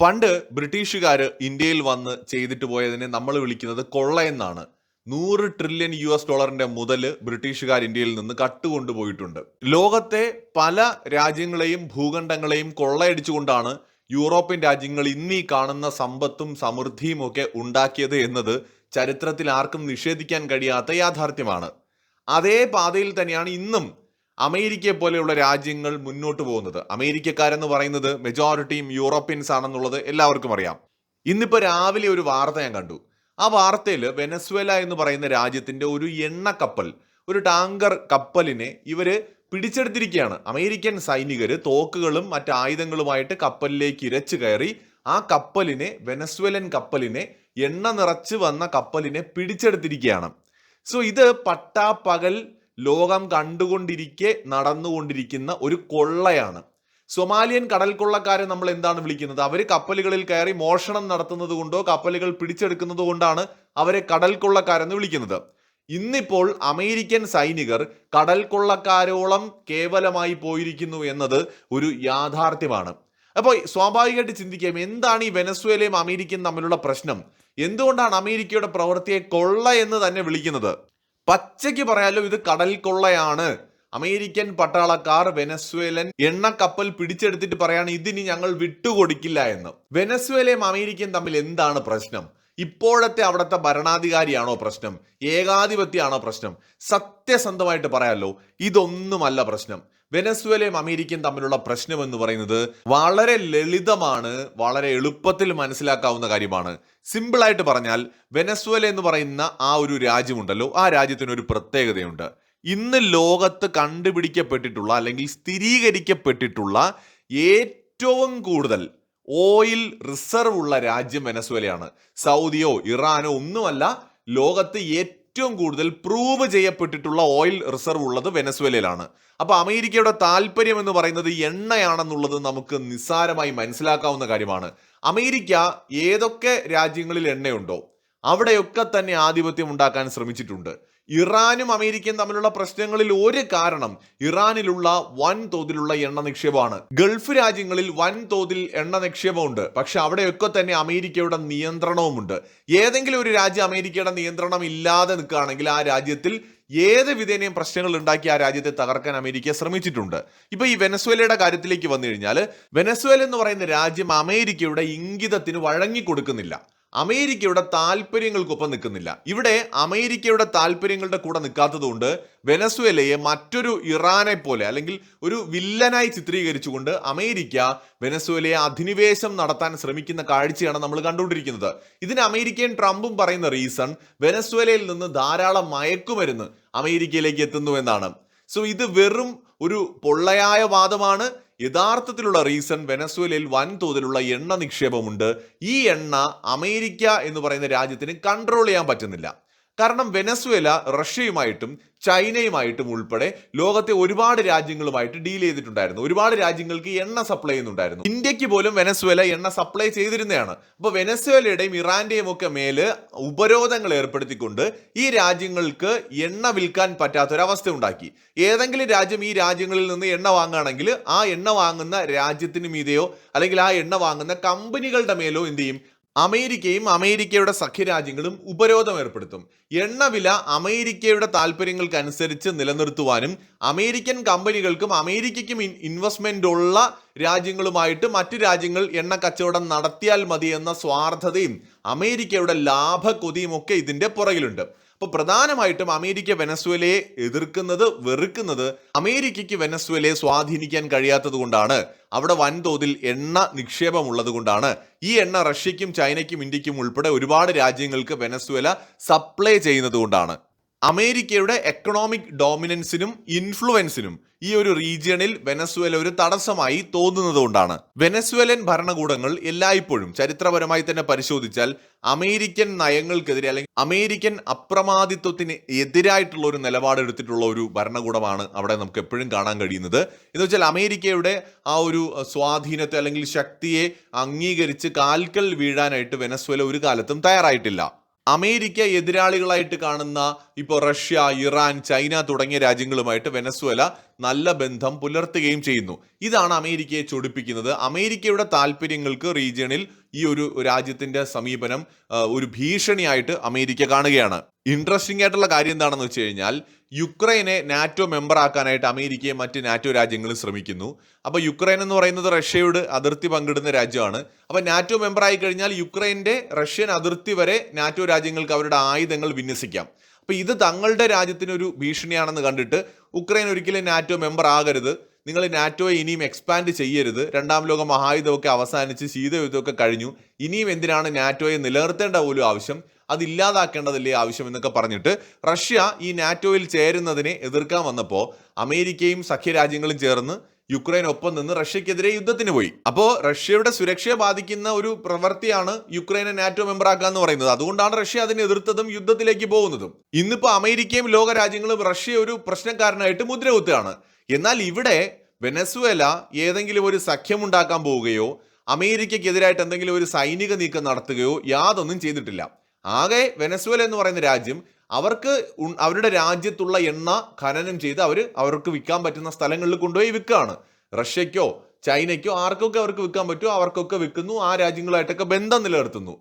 പണ്ട് ബ്രിട്ടീഷുകാർ ഇന്ത്യയിൽ വന്ന് ചെയ്തിട്ട് പോയതിനെ നമ്മൾ വിളിക്കുന്നത് കൊള്ളയെന്നാണ്. 100 ട്രില്യൺ US ഡോളറിന്റെ മുതൽ ബ്രിട്ടീഷുകാർ ഇന്ത്യയിൽ നിന്ന് കട്ടുകൊണ്ടുപോയിട്ടുണ്ട്. ലോകത്തെ പല രാജ്യങ്ങളെയും ഭൂഖണ്ഡങ്ങളെയും കൊള്ളയടിച്ചുകൊണ്ടാണ് യൂറോപ്യൻ രാജ്യങ്ങൾ ഇന്നീ കാണുന്ന സമ്പത്തും സമൃദ്ധിയും ഒക്കെ ഉണ്ടാക്കിയത് എന്നത് ചരിത്രത്തിൽ ആർക്കും നിഷേധിക്കാൻ കഴിയാത്ത യാഥാർത്ഥ്യമാണ്. അതേ പാതയിൽ തന്നെയാണ് ഇന്നും അമേരിക്കയെ പോലെയുള്ള രാജ്യങ്ങൾ മുന്നോട്ട് പോകുന്നത്. അമേരിക്കക്കാരെന്ന് പറയുന്നത് മെജോറിറ്റിയും യൂറോപ്യൻസ് ആണെന്നുള്ളത് എല്ലാവർക്കും അറിയാം. ഇന്നിപ്പോൾ രാവിലെ ഒരു വാർത്ത ഞാൻ കണ്ടു. ആ വാർത്തയിൽ വെനസ്വേല എന്ന് പറയുന്ന രാജ്യത്തിന്റെ ഒരു എണ്ണ കപ്പൽ, ഒരു ടാങ്കർ കപ്പലിനെ ഇവര് പിടിച്ചെടുത്തിരിക്കുകയാണ്. അമേരിക്കൻ സൈനികർ തോക്കുകളും മറ്റ് ആയുധങ്ങളുമായിട്ട് കപ്പലിലേക്ക് ഇരച്ചു കയറി ആ കപ്പലിനെ, വെനസ്വേലൻ കപ്പലിനെ, എണ്ണ നിറച്ച് വന്ന കപ്പലിനെ പിടിച്ചെടുത്തിരിക്കുകയാണ്. സോ ഇത് പട്ടാപ്പകൽ ലോകം കണ്ടുകൊണ്ടിരിക്കെ നടന്നുകൊണ്ടിരിക്കുന്ന ഒരു കൊള്ളയാണ്. സൊമാലിയൻ കടൽ കൊള്ളക്കാരെ നമ്മൾ എന്താണ് വിളിക്കുന്നത്? അവർ കപ്പലുകളിൽ കയറി മോഷണം നടത്തുന്നത് കൊണ്ടോ കപ്പലുകൾ പിടിച്ചെടുക്കുന്നത് കൊണ്ടാണ് അവരെ കടൽ കൊള്ളക്കാരെന്ന് വിളിക്കുന്നത്. ഇന്നിപ്പോൾ അമേരിക്കൻ സൈനികർ കടൽ കൊള്ളക്കാരോളം കേവലമായി പോയിരിക്കുന്നു എന്നത് ഒരു യാഥാർത്ഥ്യമാണ്. അപ്പോൾ സ്വാഭാവികമായിട്ട് ചിന്തിക്കാം, എന്താണ് ഈ വെനസ്വേലയും അമേരിക്കയും തമ്മിലുള്ള പ്രശ്നം? എന്തുകൊണ്ടാണ് അമേരിക്കയുടെ പ്രവൃത്തിയെ കൊള്ള എന്ന് തന്നെ വിളിക്കുന്നത്? പച്ചയ്ക്ക് പറയാലോ, ഇത് കടൽ കൊള്ളയാണ്. അമേരിക്കൻ പട്ടാളക്കാർ വെനസ്വേലൻ എണ്ണ കപ്പൽ പിടിച്ചെടുത്തിട്ട് പറയാണ് ഇതിനി ഞങ്ങൾ വിട്ടുകൊടുക്കില്ല എന്ന്. വെനസ്വേലയും അമേരിക്കയും തമ്മിൽ എന്താണ് പ്രശ്നം? ഇപ്പോഴത്തെ അവിടുത്തെ ഭരണാധികാരിയാണോ പ്രശ്നം? ഏകാധിപത്യമാണോ പ്രശ്നം? സത്യസന്ധമായിട്ട് പറയാലോ, ഇതൊന്നുമല്ല പ്രശ്നം. വെനസ്വേലയും അമേരിക്കയും തമ്മിലുള്ള പ്രശ്നം എന്ന് പറയുന്നത് വളരെ ലളിതമാണ്, വളരെ എളുപ്പത്തിൽ മനസ്സിലാക്കാവുന്ന കാര്യമാണ്. സിമ്പിളായിട്ട് പറഞ്ഞാൽ, വെനസ്വേല എന്ന് പറയുന്ന ആ ഒരു രാജ്യമുണ്ടല്ലോ, ആ രാജ്യത്തിനൊരു പ്രത്യേകതയുണ്ട്. ഇന്ന് ലോകത്ത് കണ്ടുപിടിക്കപ്പെട്ടിട്ടുള്ള അല്ലെങ്കിൽ സ്ഥിരീകരിക്കപ്പെട്ടിട്ടുള്ള ഏറ്റവും കൂടുതൽ ഓയിൽ റിസർവ് ഉള്ള രാജ്യം വെനസ്വേലയാണ്. സൗദിയോ ഇറാനോ ഒന്നുമല്ല, ലോകത്ത് ഏറ്റവും കൂടുതൽ പ്രൂവ് ചെയ്യപ്പെട്ടിട്ടുള്ള ഓയിൽ റിസർവ് ഉള്ളത് വെനസ്വേലയിലാണ്. അപ്പൊ അമേരിക്കയുടെ താല്പര്യം എന്ന് പറയുന്നത് എണ്ണയാണെന്നുള്ളത് നമുക്ക് നിസ്സാരമായി മനസ്സിലാക്കാവുന്ന കാര്യമാണ്. അമേരിക്ക ഏതൊക്കെ രാജ്യങ്ങളിൽ എണ്ണയുണ്ടോ അവിടെയൊക്കെ തന്നെ ആധിപത്യം ഉണ്ടാക്കാൻ ശ്രമിച്ചിട്ടുണ്ട്. ഇറാനും അമേരിക്കയും തമ്മിലുള്ള പ്രശ്നങ്ങളിൽ ഒരു കാരണം ഇറാനിലുള്ള വൻതോതിലുള്ള എണ്ണ നിക്ഷേപമാണ്. ഗൾഫ് രാജ്യങ്ങളിൽ വൻതോതിൽ എണ്ണ നിക്ഷേപമുണ്ട്, പക്ഷെ അവിടെയൊക്കെ തന്നെ അമേരിക്കയുടെ നിയന്ത്രണവുമുണ്ട്. ഏതെങ്കിലും ഒരു രാജ്യം അമേരിക്കയുടെ നിയന്ത്രണം ഇല്ലാതെ നിൽക്കുകയാണെങ്കിൽ ആ രാജ്യത്തിൽ ഏത് വിധേനയും പ്രശ്നങ്ങൾ ഉണ്ടാക്കി ആ രാജ്യത്തെ തകർക്കാൻ അമേരിക്ക ശ്രമിച്ചിട്ടുണ്ട്. ഇപ്പൊ ഈ വെനസ്വേലയുടെ കാര്യത്തിലേക്ക് വന്നു കഴിഞ്ഞാൽ, വെനസ്വേല എന്ന് പറയുന്ന രാജ്യം അമേരിക്കയുടെ ഇംഗിതത്തിന് വഴങ്ങിക്കൊടുക്കുന്നില്ല, അമേരിക്കയുടെ താല്പര്യങ്ങൾക്കൊപ്പം നിൽക്കുന്നില്ല. ഇവിടെ അമേരിക്കയുടെ താല്പര്യങ്ങളുടെ കൂടെ നിൽക്കാത്തത് കൊണ്ട് വെനസ്വേലയെ മറ്റൊരു ഇറാനെ പോലെ അല്ലെങ്കിൽ ഒരു വില്ലനായി ചിത്രീകരിച്ചുകൊണ്ട് അമേരിക്ക വെനസ്വേലയെ അധിനിവേശം നടത്താൻ ശ്രമിക്കുന്ന കാഴ്ചയാണ് നമ്മൾ കണ്ടുകൊണ്ടിരിക്കുന്നത്. ഇതിന് അമേരിക്കൻ ട്രംപും പറയുന്ന റീസൺ വെനസ്വേലയിൽ നിന്ന് ധാരാളം മയക്കുമരുന്ന് അമേരിക്കയിലേക്ക് എത്തുന്നു എന്നാണ്. സോ ഇത് വെറും ഒരു പൊള്ളയായ വാദമാണ്. യഥാർത്ഥത്തിലുള്ള റീസൺ, വെനസ്വേലയിൽ വൻതോതിലുള്ള എണ്ണ നിക്ഷേപമുണ്ട്. ഈ എണ്ണ അമേരിക്ക എന്ന് പറയുന്ന രാജ്യത്തിന് കൺട്രോൾ ചെയ്യാൻ പറ്റുന്നില്ല. കാരണം വെനസ്വേല റഷ്യയുമായിട്ടും ചൈനയുമായിട്ടും ഉൾപ്പെടെ ലോകത്തെ ഒരുപാട് രാജ്യങ്ങളുമായിട്ട് ഡീൽ ചെയ്തിട്ടുണ്ടായിരുന്നു. ഒരുപാട് രാജ്യങ്ങൾക്ക് എണ്ണ സപ്ലൈ ചെയ്യുന്നുണ്ടായിരുന്നു. ഇന്ത്യക്ക് പോലും വെനസ്വേല എണ്ണ സപ്ലൈ ചെയ്തിരുന്നതാണ്. അപ്പോൾ വെനസ്വേലയുടെയും ഇറാന്റെയും ഒക്കെ മേല് ഉപരോധങ്ങൾ ഏർപ്പെടുത്തിക്കൊണ്ട് ഈ രാജ്യങ്ങൾക്ക് എണ്ണ വിൽക്കാൻ പറ്റാത്തൊരവസ്ഥ ഉണ്ടാക്കി. ഏതെങ്കിലും രാജ്യം ഈ രാജ്യങ്ങളിൽ നിന്ന് എണ്ണ വാങ്ങുകയാണെങ്കിൽ ആ എണ്ണ വാങ്ങുന്ന രാജ്യത്തിന് മീതെയോ അല്ലെങ്കിൽ ആ എണ്ണ വാങ്ങുന്ന കമ്പനികളുടെ മേലോ എന്ത് ചെയ്യും? അമേരിക്കയും അമേരിക്കയുടെ സഖ്യരാജ്യങ്ങളും ഉപരോധം ഏർപ്പെടുത്തും. എണ്ണവില അമേരിക്കയുടെ താല്പര്യങ്ങൾക്കനുസരിച്ച് നിലനിർത്തുവാനും അമേരിക്കൻ കമ്പനികൾക്കും അമേരിക്കയ്ക്കും ഇൻവെസ്റ്റ്മെന്റ് ഉള്ള രാജ്യങ്ങളുമായിട്ട് മറ്റു രാജ്യങ്ങൾ എണ്ണ കച്ചവടം നടത്തിയാൽ മതി എന്ന സ്വാർത്ഥതയും അമേരിക്കയുടെ ലാഭക്കൊതിയും ഒക്കെ ഇതിന്റെ പുറകിലുണ്ട്. അപ്പോൾ പ്രധാനമായിട്ടും അമേരിക്ക വെനസ്വേലയെ എതിർക്കുന്നത്, വെറുക്കുന്നത് അമേരിക്കയ്ക്ക് വെനസ്വേലയെ സ്വാധീനിക്കാൻ കഴിയാത്തത് കൊണ്ടാണ്. അവിടെ വൻതോതിൽ എണ്ണ നിക്ഷേപമുള്ളത് കൊണ്ടാണ്. ഈ എണ്ണ റഷ്യയ്ക്കും ചൈനയ്ക്കും ഇന്ത്യക്കും ഉൾപ്പെടെ ഒരുപാട് രാജ്യങ്ങൾക്ക് വെനസ്വേല സപ്ലൈ ചെയ്യുന്നത് കൊണ്ടാണ്. അമേരിക്കയുടെ എക്കണോമിക് ഡോമിനൻസിനും ഇൻഫ്ലുവൻസിനും ഈ ഒരു റീജിയണിൽ വെനസ്വേല ഒരു തടസ്സമായി തോന്നുന്നത് കൊണ്ടാണ്. വെനസ്വേലൻ ഭരണകൂടങ്ങൾ എല്ലായ്പ്പോഴും ചരിത്രപരമായി തന്നെ പരിശോധിച്ചാൽ അമേരിക്കൻ നയങ്ങൾക്കെതിരെ അല്ലെങ്കിൽ അമേരിക്കൻ അപ്രമാദിത്വത്തിന് എതിരായിട്ടുള്ള ഒരു നിലപാടെടുത്തിട്ടുള്ള ഒരു ഭരണകൂടമാണ് അവിടെ നമുക്ക് എപ്പോഴും കാണാൻ കഴിയുന്നത്. എന്ന് വെച്ചാൽ അമേരിക്കയുടെ ആ ഒരു സ്വാധീനത്തെ അല്ലെങ്കിൽ ശക്തിയെ അംഗീകരിച്ച് കാൽക്കൽ വീഴാനായിട്ട് വെനസ്വേല ഒരു കാലത്തും തയ്യാറായിട്ടില്ല. അമേരിക്ക എതിരാളികളായിട്ട് കാണുന്ന ഇപ്പോൾ റഷ്യ, ഇറാൻ, ചൈന തുടങ്ങിയ രാജ്യങ്ങളുമായിട്ട് വെനസ്വേല നല്ല ബന്ധം പുലർത്തുകയും ചെയ്യുന്നു. ഇതാണ് അമേരിക്കയെ ചൊടിപ്പിക്കുന്നത്. അമേരിക്കയുടെ താല്പര്യങ്ങൾക്ക് റീജിയണിൽ ഈ ഒരു രാജ്യത്തിന്റെ സമീപനം ഒരു ഭീഷണിയായിട്ട് അമേരിക്ക കാണുകയാണ്. ഇൻട്രസ്റ്റിംഗ് ആയിട്ടുള്ള കാര്യം എന്താണെന്ന് വെച്ച് കഴിഞ്ഞാൽ, യുക്രൈനെ നാറ്റോ മെമ്പർ ആക്കാനായിട്ട് അമേരിക്കയെ മറ്റ് നാറ്റോ രാജ്യങ്ങൾ ശ്രമിക്കുന്നു. അപ്പോൾ യുക്രൈൻ എന്ന് പറയുന്നത് റഷ്യയോട് അതിർത്തി പങ്കിടുന്ന രാജ്യമാണ്. അപ്പോൾ നാറ്റോ മെമ്പർ ആയി കഴിഞ്ഞാൽ യുക്രൈൻ്റെ റഷ്യൻ അതിർത്തി വരെ നാറ്റോ രാജ്യങ്ങൾക്ക് അവരുടെ ആയുധങ്ങൾ വിന്യസിക്കാം. അപ്പോൾ ഇത് തങ്ങളുടെ രാജ്യത്തിനൊരു ഭീഷണിയാണെന്ന് കണ്ടിട്ട് ഉക്രൈൻ ഒരിക്കലും നാറ്റോ മെമ്പർ ആകരുത്, നിങ്ങൾ നാറ്റോയെ ഇനിയും എക്സ്പാൻഡ് ചെയ്യരുത്, രണ്ടാം ലോക മഹായുദ്ധമൊക്കെ അവസാനിച്ച് ശീതയുദ്ധമൊക്കെ കഴിഞ്ഞു, ഇനിയും എന്തിനാണ് നാറ്റോയെ നിലനിർത്തേണ്ട പോലും ആവശ്യം, അതില്ലാതാക്കേണ്ടതല്ലേ ആവശ്യം എന്നൊക്കെ പറഞ്ഞിട്ട് റഷ്യ ഈ നാറ്റോയിൽ ചേരുന്നതിനെ എതിർക്കാൻ വന്നപ്പോൾ അമേരിക്കയും സഖ്യരാജ്യങ്ങളും ചേർന്ന് യുക്രൈനൊപ്പം നിന്ന് റഷ്യക്കെതിരെ യുദ്ധത്തിന് പോയി. അപ്പോൾ റഷ്യയുടെ സുരക്ഷയെ ബാധിക്കുന്ന ഒരു പ്രവൃത്തിയാണ് യുക്രൈനെ നാറ്റോ മെമ്പർ ആക്കുക എന്ന് പറയുന്നത്. അതുകൊണ്ടാണ് റഷ്യ അതിനെ എതിർത്തതും യുദ്ധത്തിലേക്ക് പോകുന്നതും. ഇന്നിപ്പോൾ അമേരിക്കയും ലോക രാജ്യങ്ങളും റഷ്യ ഒരു പ്രശ്നക്കാരനായിട്ട് മുദ്രകുത്തുകയാണ്. എന്നാൽ ഇവിടെ വെനസ്വേല ഏതെങ്കിലും ഒരു സഖ്യമുണ്ടാക്കാൻ പോവുകയോ അമേരിക്കയ്ക്കെതിരായിട്ട് എന്തെങ്കിലും ഒരു സൈനിക നീക്കം നടത്തുകയോ യാതൊന്നും ചെയ്തിട്ടില്ല. ആകെ വെനസ്വേല എന്ന് പറയുന്ന രാജ്യം അവർക്ക് അവരുടെ രാജ്യത്തുള്ള എണ്ണ ഖനനം ചെയ്ത് അവർക്ക് വിൽക്കാൻ പറ്റുന്ന സ്ഥലങ്ങളിൽ കൊണ്ടുപോയി വിൽക്കുകയാണ്. റഷ്യക്കോ ചൈനയ്ക്കോ ആർക്കൊക്കെ അവർക്ക് വിൽക്കാൻ പറ്റുമോ അവർക്കൊക്കെ വിൽക്കുന്നു, ആ രാജ്യങ്ങളായിട്ടൊക്കെ ബന്ധം നിലനിർത്തുന്നു.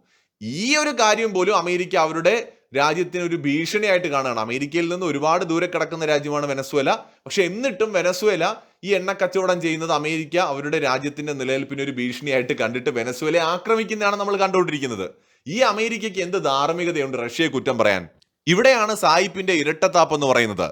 ഈ ഒരു കാര്യം പോലും അമേരിക്ക അവരുടെ രാജ്യത്തിന് ഒരു ഭീഷണിയായിട്ട് കാണുകയാണ്. അമേരിക്കയിൽ നിന്ന് ഒരുപാട് ദൂരെ കിടക്കുന്ന രാജ്യമാണ് വെനസ്വേല. പക്ഷെ എന്നിട്ടും വെനസ്വേല ഈ എണ്ണ കച്ചവടം ചെയ്യുന്നത് അമേരിക്ക അവരുടെ രാജ്യത്തിന്റെ നിലനിൽപ്പിന് ഒരു ഭീഷണിയായിട്ട് കണ്ടിട്ട് വെനസ്വേലയെ ആക്രമിക്കുന്നതാണ് നമ്മൾ കണ്ടുകൊണ്ടിരിക്കുന്നത്. ഈ അമേരിക്കയ്ക്ക് എന്ത് ധാർമ്മികതയുണ്ട് റഷ്യയെ കുറ്റം പറയാൻ? ഇവിടെയാണ് സായിപ്പിന്റെ ഇരട്ടത്താപ്പ് എന്ന് പറയുന്നത്.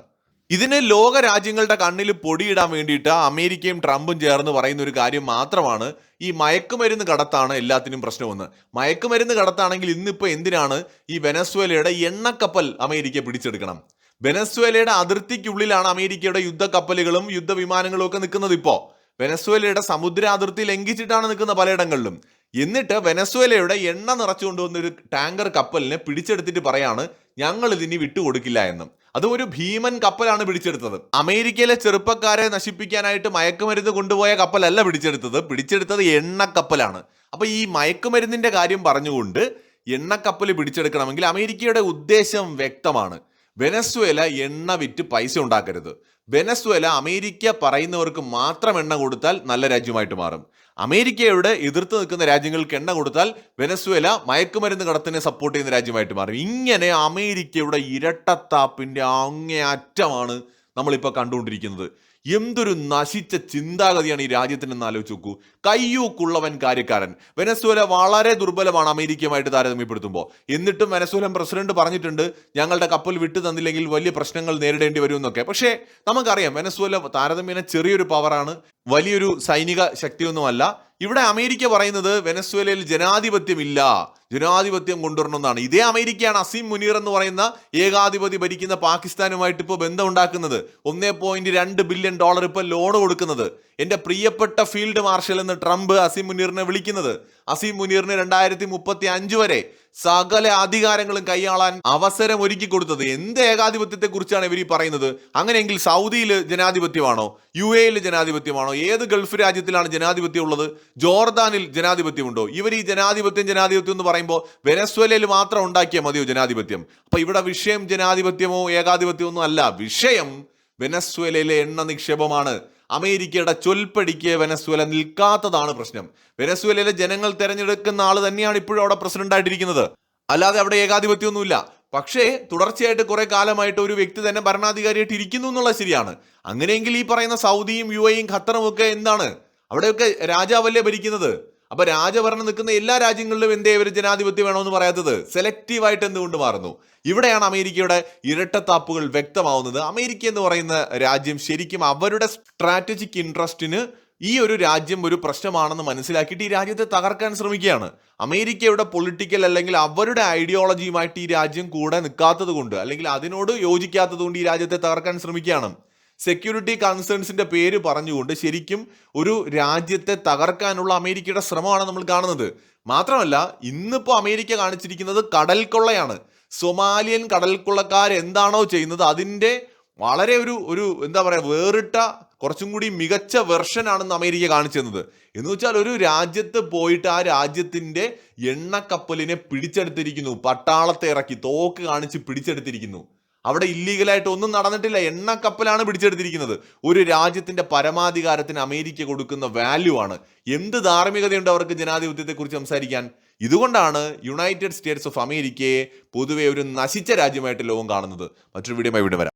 ഇതിന് ലോക രാജ്യങ്ങളുടെ കണ്ണിൽ പൊടിയിടാൻ വേണ്ടിയിട്ട് അമേരിക്കയും ട്രംപും ചേർന്ന് പറയുന്ന ഒരു കാര്യം മാത്രമാണ് ഈ മയക്കുമരുന്ന് കടത്താണ് എല്ലാത്തിനും പ്രശ്നമെന്ന്. മയക്കുമരുന്ന് കടത്താണെങ്കിൽ ഇന്നിപ്പോൾ എന്തിനാണ് ഈ വെനസ്വേലയുടെ എണ്ണക്കപ്പൽ അമേരിക്ക പിടിച്ചെടുക്കണം? വെനസ്വേലയുടെ അതിർത്തിക്കുള്ളിലാണ് അമേരിക്കയുടെ യുദ്ധക്കപ്പലുകളും യുദ്ധവിമാനങ്ങളും ഒക്കെ നിൽക്കുന്നത്. ഇപ്പോൾ വെനസ്വേലയുടെ സമുദ്ര അതിർത്തി ലംഘിച്ചിട്ടാണ് നിൽക്കുന്ന പലയിടങ്ങളിലും. എന്നിട്ട് വെനസ്വേലയുടെ എണ്ണ നിറച്ചുകൊണ്ടുവന്ന ഒരു ടാങ്കർ കപ്പലിനെ പിടിച്ചെടുത്തിട്ട് പറയാണ് ഞങ്ങൾ ഇതിനി വിട്ടുകൊടുക്കില്ല എന്നും. അത് ഒരു ഭീമൻ കപ്പലാണ് പിടിച്ചെടുത്തത്. അമേരിക്കയിലെ ചെറുപ്പക്കാരെ നശിപ്പിക്കാനായിട്ട് മയക്കുമരുന്ന് കൊണ്ടുപോയ കപ്പലല്ല പിടിച്ചെടുത്തത് എണ്ണക്കപ്പലാണ്. അപ്പൊ ഈ മയക്കുമരുന്നിന്റെ കാര്യം പറഞ്ഞുകൊണ്ട് എണ്ണക്കപ്പൽ പിടിച്ചെടുക്കണമെങ്കിൽ അമേരിക്കയുടെ ഉദ്ദേശം വ്യക്തമാണ്. വെനസ്വേല എണ്ണ വിറ്റ് പൈസ ഉണ്ടാക്കരുത്. വെനസ്വേല അമേരിക്ക പറയുന്നവർക്ക് മാത്രം എണ്ണ കൊടുത്താൽ നല്ല രാജ്യമായിട്ട് മാറും. അമേരിക്കയോട് എതിർത്ത് നിൽക്കുന്ന രാജ്യങ്ങൾക്ക് എണ്ണ കൊടുത്താൽ വെനസ്വേല മയക്കുമരുന്ന് കടത്തിനെ സപ്പോർട്ട് ചെയ്യുന്ന രാജ്യമായിട്ട് മാറും. ഇങ്ങനെ അമേരിക്കയുടെ ഇരട്ടത്താപ്പിന്റെ അങ്ങേയറ്റമാണ് നമ്മളിപ്പോൾ കണ്ടുകൊണ്ടിരിക്കുന്നത്. എന്തൊരു നശിച്ച ചിന്താഗതിയാണ് ഈ രാജ്യത്തിനെന്ന് ആലോചിച്ച് നോക്കൂ. കയ്യൂക്കുള്ളവൻ കാര്യക്കാരൻ. വെനസ്വേല വളരെ ദുർബലമാണ് അമേരിക്കയുമായിട്ട് താരതമ്യപ്പെടുത്തുമ്പോൾ. എന്നിട്ടും വെനസ്വേലൻ പ്രസിഡന്റ് പറഞ്ഞിട്ടുണ്ട് ഞങ്ങളുടെ കപ്പൽ വിട്ടു തന്നില്ലെങ്കിൽ വലിയ പ്രശ്നങ്ങൾ നേരിടേണ്ടി വരും എന്നൊക്കെ. പക്ഷേ നമുക്കറിയാം വെനസ്വേല താരതമ്യേന ചെറിയൊരു പവറാണ്, വലിയൊരു സൈനിക ശക്തിയൊന്നുമല്ല. ഇവിടെ അമേരിക്ക പറയുന്നത് വെനസ്വേലയിൽ ജനാധിപത്യമില്ല, ജനാധിപത്യം കൊണ്ടുവരണമെന്നാണ്. ഇതേ അമേരിക്കയാണ് അസീം മുനീർ എന്ന് പറയുന്ന ഏകാധിപതി ഭരിക്കുന്ന പാകിസ്ഥാനുമായിട്ട് ഇപ്പോൾ ബന്ധം ഉണ്ടാക്കുന്നത്. $1.2 ബില്യൺ ഇപ്പോൾ ലോൺ കൊടുക്കുന്നത്. എൻ്റെ പ്രിയപ്പെട്ട ഫീൽഡ് മാർഷൽ എന്ന് ട്രംപ് അസീം മുനീറിനെ വിളിക്കുന്നത്. അസീം മുനീറിന് 2035 വരെ സകല അധികാരങ്ങളും കൈയാളാൻ അവസരം ഒരുക്കി കൊടുത്തത്. എന്ത് ഏകാധിപത്യത്തെ കുറിച്ചാണ് ഇവർ ഈ പറയുന്നത്? അങ്ങനെയെങ്കിൽ സൗദിയിൽ ജനാധിപത്യമാണോ? UAE ജനാധിപത്യമാണോ? ഏത് ഗൾഫ് രാജ്യത്തിലാണ് ജനാധിപത്യം ഉള്ളത്? ജോർദാനിൽ ജനാധിപത്യമുണ്ടോ? ഇവർ ഈ ജനാധിപത്യം എന്ന് പറയുമ്പോൾ വെനസ്വേലയിൽ മാത്രം ഉണ്ടാക്കിയാൽ മതിയോ ജനാധിപത്യം? അപ്പൊ ഇവിടെ വിഷയം ജനാധിപത്യമോ ഏകാധിപത്യമോ ഒന്നും അല്ല. വിഷയം വെനസ്വേലയിലെ എണ്ണ നിക്ഷേപമാണ്. അമേരിക്കയുടെ ചൊൽപ്പടിക്ക് വെനസ്വേല നിൽക്കാത്തതാണ് പ്രശ്നം. വെനസ്വേലയിലെ ജനങ്ങൾ തെരഞ്ഞെടുക്കുന്ന ആൾ തന്നെയാണ് ഇപ്പോഴും അവിടെ പ്രസിഡന്റ് ആയിട്ടിരിക്കുന്നത്. അല്ലാതെ അവിടെ ഏകാധിപത്യമൊന്നുമില്ല. പക്ഷേ തുടർച്ചയായിട്ട് കുറെ കാലമായിട്ട് ഒരു വ്യക്തി തന്നെ ഭരണാധികാരിയായിട്ട് ഇരിക്കുന്നു എന്നുള്ളത് ശരിയാണ്. അങ്ങനെയെങ്കിൽ ഈ പറയുന്ന സൗദിയും UAE ഖത്തറും ഒക്കെ എന്താണ്? അവിടെയൊക്കെ രാജാവല്ലേ ഭരിക്കുന്നത്? അപ്പൊ രാജഭരണം നിൽക്കുന്ന എല്ലാ രാജ്യങ്ങളിലും എന്തേ ഇവർ ജനാധിപത്യം വേണമെന്ന് പറയാത്തത്? സെലക്റ്റീവായിട്ട് എന്തുകൊണ്ട് മാറുന്നു? ഇവിടെയാണ് അമേരിക്കയുടെ ഇരട്ടത്താപ്പുകൾ വ്യക്തമാവുന്നത്. അമേരിക്ക എന്ന് പറയുന്ന രാജ്യം ശരിക്കും അവരുടെ സ്ട്രാറ്റജിക് ഇൻട്രസ്റ്റിന് ഈ ഒരു രാജ്യം ഒരു പ്രശ്നമാണെന്ന് മനസ്സിലാക്കിയിട്ട് ഈ രാജ്യത്തെ തകർക്കാൻ ശ്രമിക്കുകയാണ്. അമേരിക്കയുടെ പൊളിറ്റിക്കൽ അല്ലെങ്കിൽ അവരുടെ ഐഡിയോളജിയുമായിട്ട് ഈ രാജ്യം കൂടെ നിൽക്കാത്തത് കൊണ്ട് അല്ലെങ്കിൽ അതിനോട് യോജിക്കാത്തത് കൊണ്ട് ഈ രാജ്യത്തെ തകർക്കാൻ ശ്രമിക്കുകയാണ്. സെക്യൂരിറ്റി കൺസേൺസിന്റെ പേര് പറഞ്ഞുകൊണ്ട് ശരിക്കും ഒരു രാജ്യത്തെ തകർക്കാനുള്ള അമേരിക്കയുടെ ശ്രമമാണ് നമ്മൾ കാണുന്നത്. മാത്രമല്ല ഇന്നിപ്പോൾ അമേരിക്ക കാണിച്ചിരിക്കുന്നത് കടൽ കൊള്ളയാണ്. സൊമാലിയൻ കടൽ കൊള്ളക്കാർ എന്താണോ ചെയ്യുന്നത് അതിൻ്റെ വളരെ ഒരു എന്താ പറയുക വേറിട്ട കുറച്ചും കൂടി മികച്ച വെർഷനാണെന്ന് അമേരിക്ക കാണിച്ചു തന്നത്. എന്ന് വെച്ചാൽ ഒരു രാജ്യത്ത് പോയിട്ട് ആ രാജ്യത്തിന്റെ എണ്ണക്കപ്പലിനെ പിടിച്ചെടുത്തിരിക്കുന്നു, പട്ടാളത്തെ ഇറക്കി തോക്ക് കാണിച്ച് പിടിച്ചെടുത്തിരിക്കുന്നു. അവിടെ ഇല്ലീഗലായിട്ട് ഒന്നും നടന്നിട്ടില്ല. എണ്ണക്കപ്പലാണ് പിടിച്ചെടുത്തിരിക്കുന്നത്. ഒരു രാജ്യത്തിന്റെ പരമാധികാരത്തിന് അമേരിക്ക കൊടുക്കുന്ന വാല്യൂ ആണ്. എന്ത് ധാർമ്മികതയുണ്ട് അവർക്ക് ജനാധിപത്യത്തെക്കുറിച്ച് സംസാരിക്കാൻ? ഇതുകൊണ്ടാണ് യുണൈറ്റഡ് സ്റ്റേറ്റ്സ് ഓഫ് അമേരിക്കയെ പൊതുവെ ഒരു നശിച്ച രാജ്യമായിട്ട് ലോകം കാണുന്നത്. മറ്റൊരു വീഡിയോയുമായി ഇവിടെ വരാം.